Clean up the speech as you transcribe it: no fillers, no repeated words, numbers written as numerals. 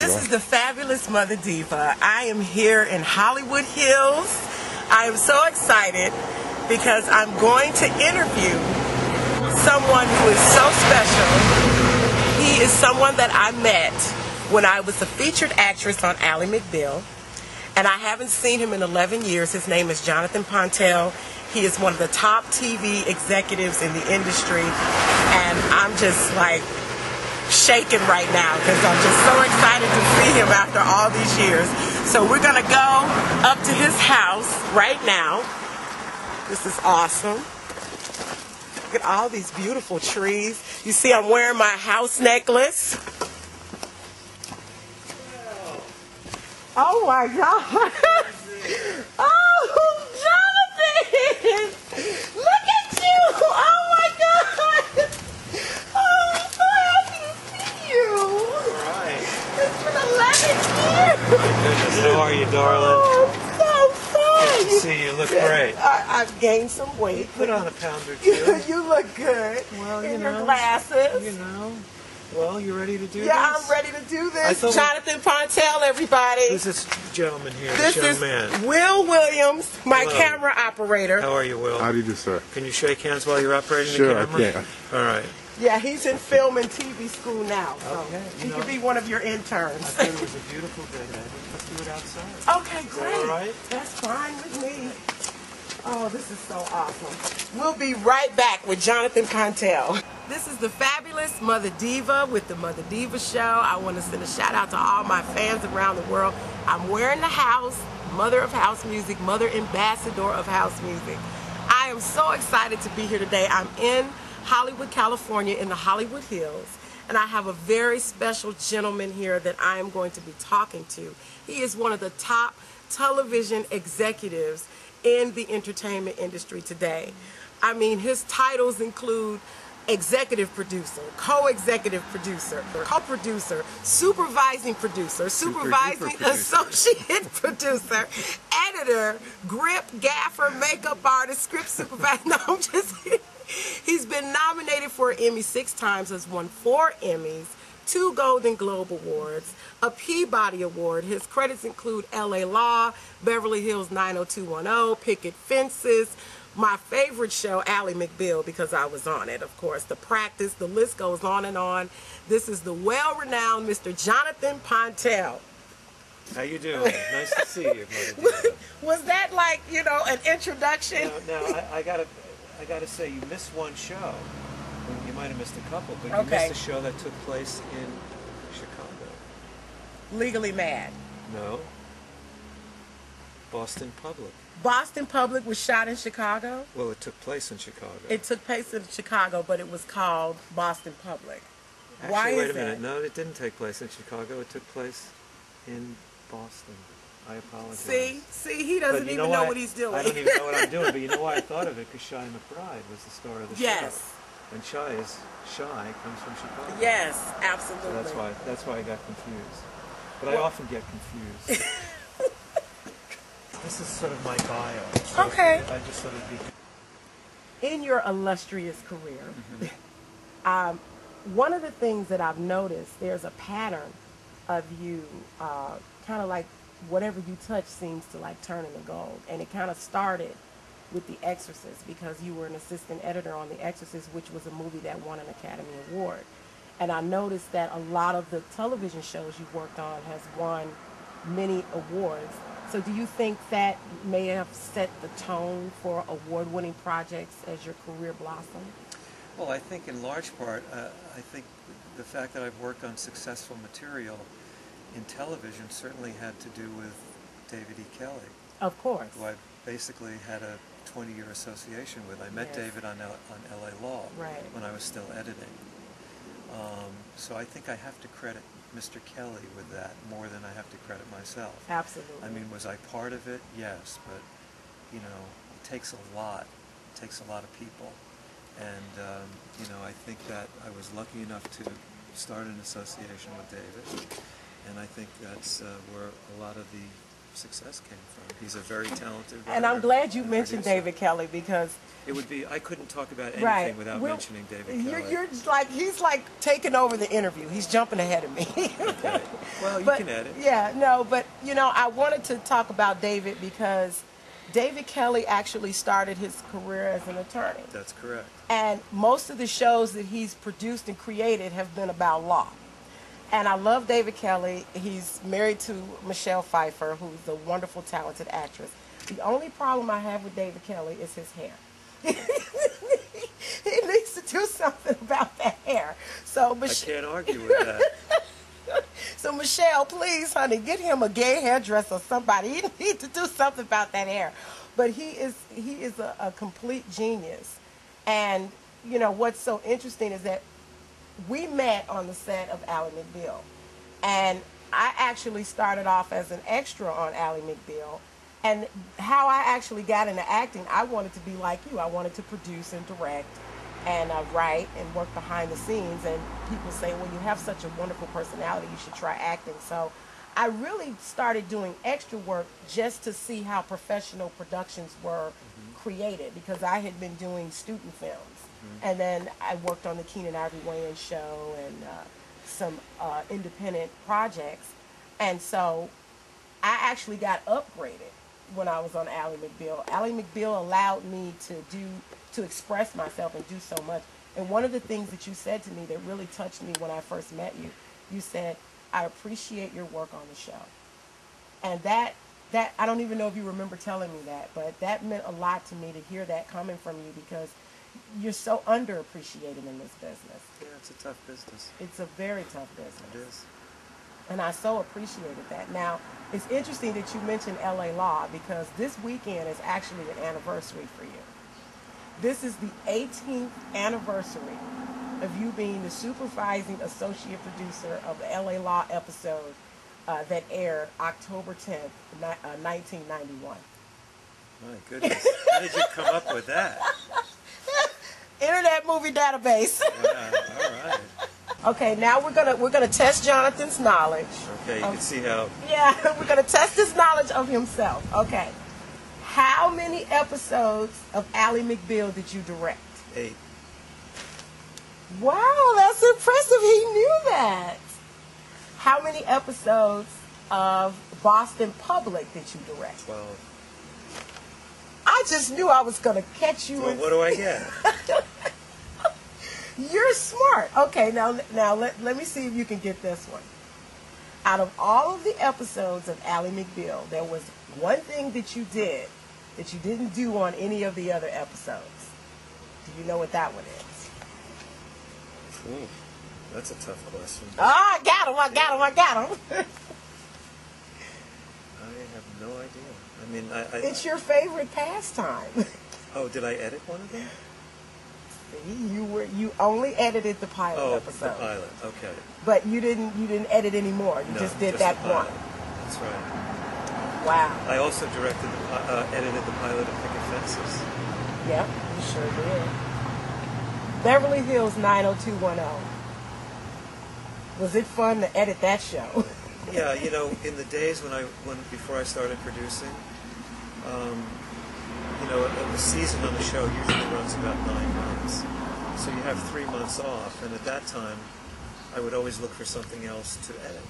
This is the fabulous Mother Diva. I am here in Hollywood Hills. I am so excited because I'm going to interview someone who is so special. He is someone that I met when I was a featured actress on MCbeal, and I haven't seen him in 11 years. His name is Jonathan Pontell. He is one of the top TV executives in the industry, and I'm just like shaking right now because I'm just so excited to see him after all these years. So we're gonna go up to his house right now. This is awesome. Look at all these beautiful trees. You see I'm wearing my house necklace. Oh my God. Oh, Jonathan! Look at you! Oh my God! Oh, I'm so happy to see you! Alright. It's been 11 years! My goodness, how are you, darling? Oh, I'm so fun! Good to see you. Look great. I've gained some weight. Put on a pound or two. You look good. Well, in you know, your glasses. You know. Well, you ready to do this? Yeah, I'm ready to do this. Jonathan Pontell, everybody. Who's this gentleman here, This young is man? Will Williams, my Hello. camera operator. How are you, Will? How do you do, sir? Can you shake hands while you're operating Sure, the camera? I can. All right. Yeah, he's in film and TV school now, so Okay, he could be one of your interns. I thought it was a beautiful day, baby. Let's do it outside. Okay, great. All right. That's fine with me. Oh, this is so awesome. We'll be right back with Jonathan Pontell. This is the fabulous Mother Diva with the Mother Diva Show. I want to send a shout out to all my fans around the world. I'm wearing the house, mother of house music, mother ambassador of house music. I am so excited to be here today. I'm in Hollywood, California, in the Hollywood Hills, and I have a very special gentleman here that I am going to be talking to. He is one of the top television executives in the entertainment industry today. I mean, his titles include executive producer, co-executive producer, co-producer, supervising producer, supervising associate producer, editor, grip, gaffer, makeup artist, script supervisor. No, I'm just kidding. He's been nominated for an Emmy 6 times, has won 4 Emmys, 2 Golden Globe Awards, a Peabody Award. His credits include LA Law, Beverly Hills 90210, Picket Fences, my favorite show, MCbeal, because I was on it, of course, The Practice, the list goes on and on. This is the well-renowned Mr. Jonathan Pontell. How you doing? Nice to see you, Mother Diva. Was that like, you know, an introduction? No, I gotta say, you missed one show. You might have missed a couple, but you Okay. missed a show that took place in Chicago. Legally Mad. No. Boston Public. Boston Public was shot in Chicago? Well, it took place in Chicago. It took place in Chicago, but it was called Boston Public. Actually, Why wait is a minute. that? No, it didn't take place in Chicago. It took place in Boston. I apologize. See, he doesn't even know what he's doing. I don't even know what I'm doing, but you know why I thought of it? Because Shy McBride was the star of the show. Yes. And Shy comes from Chicago. Yes, absolutely. So that's why I got confused. But I often get confused. This is sort of my bio. So Okay. I just sort of be... In your illustrious career, one of the things that I've noticed, there's a pattern of you, kind of like whatever you touch seems to like turn into gold. And it kind of started with The Exorcist because you were an assistant editor on The Exorcist, which was a movie that won an Academy Award. And I noticed that a lot of the television shows you worked on has won many awards. So do you think that may have set the tone for award-winning projects as your career blossomed? Well, I think in large part, I think the fact that I've worked on successful material in television certainly had to do with David E. Kelley. Of course. Who I basically had a 20-year association with. I met David on LA Law when I was still editing. So I think I have to credit Mr. Kelley with that more than I have to credit myself. Absolutely. I mean, was I part of it? Yes, but you know, it takes a lot. It takes a lot of people, and you know, I think that I was lucky enough to start an association with David, and I think that's where a lot of the success came from. He's a very talented writer. And I'm glad you and mentioned producer. David Kelly, because It would be, I couldn't talk about anything right. without mentioning David Kelly. You're like, he's like taking over the interview. He's jumping ahead of me. Okay. Well, you can edit. Yeah, no, but you know, I wanted to talk about David because David Kelly actually started his career as an attorney. That's correct. And most of the shows that he's produced and created have been about law. And I love David Kelly. He's married to Michelle Pfeiffer, who's a wonderful, talented actress. The only problem I have with David Kelly is his hair. He needs to do something about that hair. So I can't argue with that. So Michelle, please, honey, get him a gay hairdresser or somebody. He needs to do something about that hair. But he is a complete genius. And you know what's so interesting is that we met on the set of Ally McBeal, and I actually started off as an extra on Ally McBeal. And how I actually got into acting, I wanted to be like you. I wanted to produce and direct and write and work behind the scenes. And people say, well, you have such a wonderful personality, you should try acting. So I really started doing extra work just to see how professional productions were created, because I had been doing student films. And then I worked on the Keenan Ivory Wayans show and some independent projects. And so I actually got upgraded when I was on Ally McBeal. Ally McBeal allowed me to express myself and do so much. And one of the things that you said to me that really touched me when I first met you, you said, I appreciate your work on the show. And that I don't even know if you remember telling me that, but that meant a lot to me to hear that coming from you, because you're so underappreciated in this business. Yeah, it's a tough business. It's a very tough business. It is. And I so appreciated that. Now, it's interesting that you mentioned LA Law, because this weekend is actually an anniversary for you. This is the 18th anniversary of you being the supervising associate producer of the LA Law episode that aired October 10th, 1991. My goodness. How did you come up with that? Internet Movie Database. Wow, all right. Okay, now we're gonna test Jonathan's knowledge. Okay, you can see how. Yeah, we're gonna test his knowledge of himself. Okay, how many episodes of Ally McBeal did you direct? 8. Wow, that's impressive. He knew that. How many episodes of Boston Public did you direct? 12. I just knew I was gonna catch you. Well, what do I get? You're smart. Okay, now let me see if you can get this one. Out of all of the episodes of Ally McBeal, there was one thing that you did that you didn't do on any of the other episodes. Do you know what that one is? Ooh, that's a tough question. Ah, I got him. I have no idea. I mean, It's your favorite pastime. Oh, did I edit one of them? You only edited the pilot episode. The pilot. Okay. But you didn't edit anymore. You just did that one. That's right. Wow. I also edited the pilot of Picket Fences. Yep, you sure did. Beverly Hills 90210. Was it fun to edit that show? Yeah, you know, in the days before I started producing, you know, the season on the show usually runs about 9 months. So you have 3 months off, and at that time, I would always look for something else to edit.